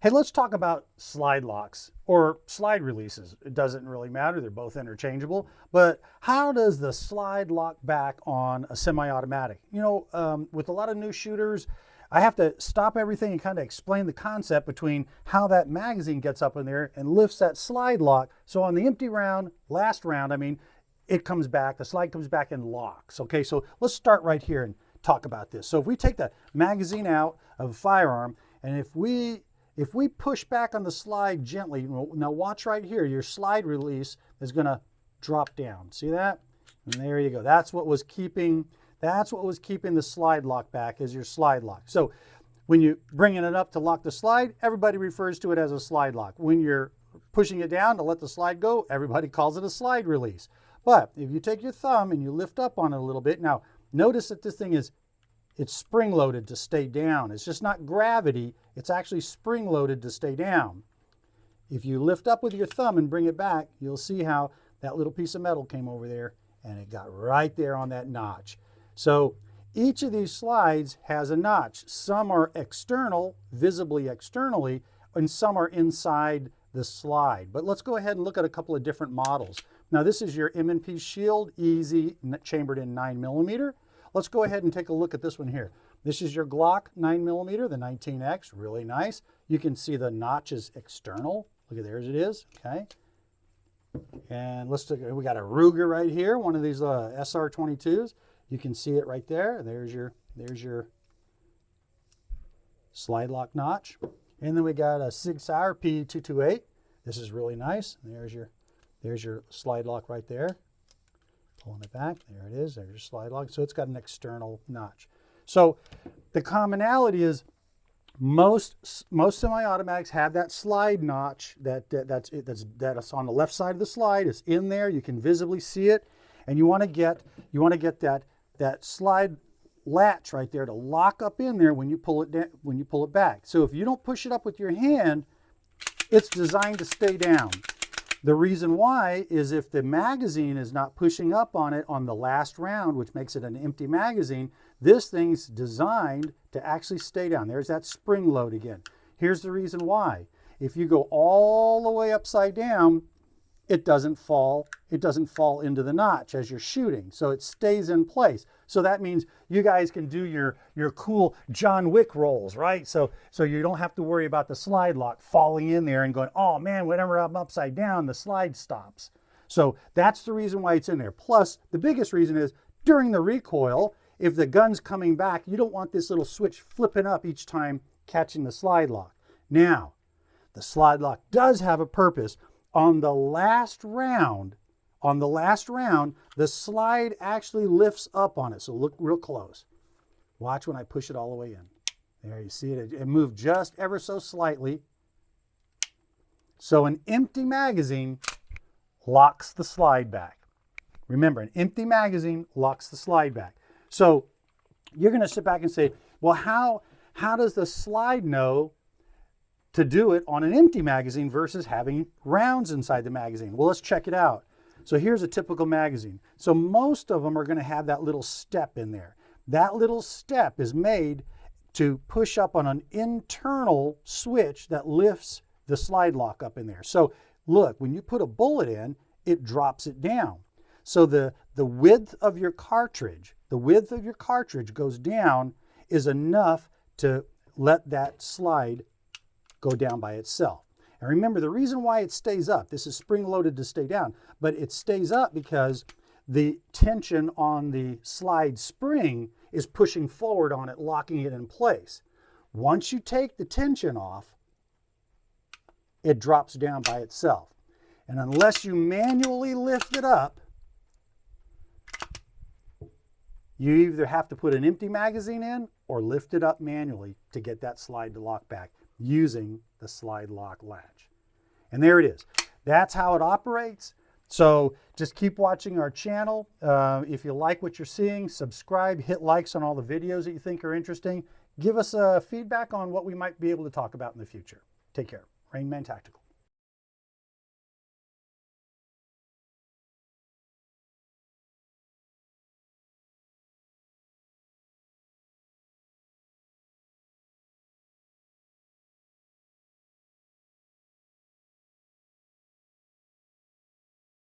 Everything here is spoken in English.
Hey, let's talk about slide locks or slide releases. It doesn't really matter. They're both interchangeable. But how does the slide lock back on a semi-automatic? With a lot of new shooters, I have to stop everything and kind of explain the concept between how that magazine gets up in there and lifts that slide lock. So on the empty round, last round, it comes back, the slide comes back and locks. Okay, so let's start right here and talk about this. So if we take the magazine out of a firearm, and if we push back on the slide gently, now watch right here, your slide release is gonna drop down. See that? And there you go. That's what was keeping the slide lock back, is your slide lock. So when you're bringing it up to lock the slide, everybody refers to it as a slide lock. When you're pushing it down to let the slide go, everybody calls it a slide release. But if you take your thumb and you lift up on it a little bit, now notice that this thing it's spring-loaded to stay down. It's just not gravity, it's actually spring-loaded to stay down. If you lift up with your thumb and bring it back, you'll see how that little piece of metal came over there and it got right there on that notch. So each of these slides has a notch. Some are external, visibly externally, and some are inside the slide. But let's go ahead and look at a couple of different models. Now this is your M&P Shield, easy, chambered in 9mm. Let's go ahead and take a look at this one here. This is your Glock 9mm, the 19X, really nice. You can see the notch is external. Look at there it is, okay. And let's look, we got a Ruger right here, one of these SR22s. You can see it right there. There's your slide lock notch. And then we got a Sig Sauer P228. This is really nice. There's your slide lock right there. Pulling it back, there it is, there's your slide lock. So it's got an external notch. So the commonality is most semi-automatics have that slide notch that's on the left side of the slide. It's in there, you can visibly see it, and you want to get that slide latch right there to lock up in there when you pull it down, when you pull it back. So if you don't push it up with your hand, it's designed to stay down. The reason why is if the magazine is not pushing up on it on the last round, which makes it an empty magazine, this thing's designed to actually stay down. There's that spring load again. Here's the reason why. If you go all the way upside down, it doesn't fall into the notch as you're shooting. So it stays in place. So that means you guys can do your cool John Wick rolls, right? So you don't have to worry about the slide lock falling in there and going, oh man, whenever I'm upside down, the slide stops. So that's the reason why it's in there. Plus, the biggest reason is during the recoil, if the gun's coming back, you don't want this little switch flipping up each time catching the slide lock. Now, the slide lock does have a purpose. On the last round, the slide actually lifts up on it. So look real close. Watch when I push it all the way in. There, you see it. It moved just ever so slightly. So an empty magazine locks the slide back. Remember, an empty magazine locks the slide back. So you're going to sit back and say, well, how does the slide know to do it on an empty magazine versus having rounds inside the magazine? Well, let's check it out. So here's a typical magazine. So most of them are going to have that little step in there. That little step is made to push up on an internal switch that lifts the slide lock up in there. So look, when you put a bullet in, it drops it down. So the width of your cartridge, goes down is enough to let that slide go down by itself. And remember, the reason why it stays up, this is spring-loaded to stay down, but it stays up because the tension on the slide spring is pushing forward on it, locking it in place. Once you take the tension off, it drops down by itself. And unless you manually lift it up, you either have to put an empty magazine in or lift it up manually to get that slide to lock back using the slide lock latch. And there it is. That's how it operates. So just keep watching our channel. If you like what you're seeing, subscribe, hit likes on all the videos that you think are interesting. Give us feedback on what we might be able to talk about in the future. Take care. Rainman Tactical.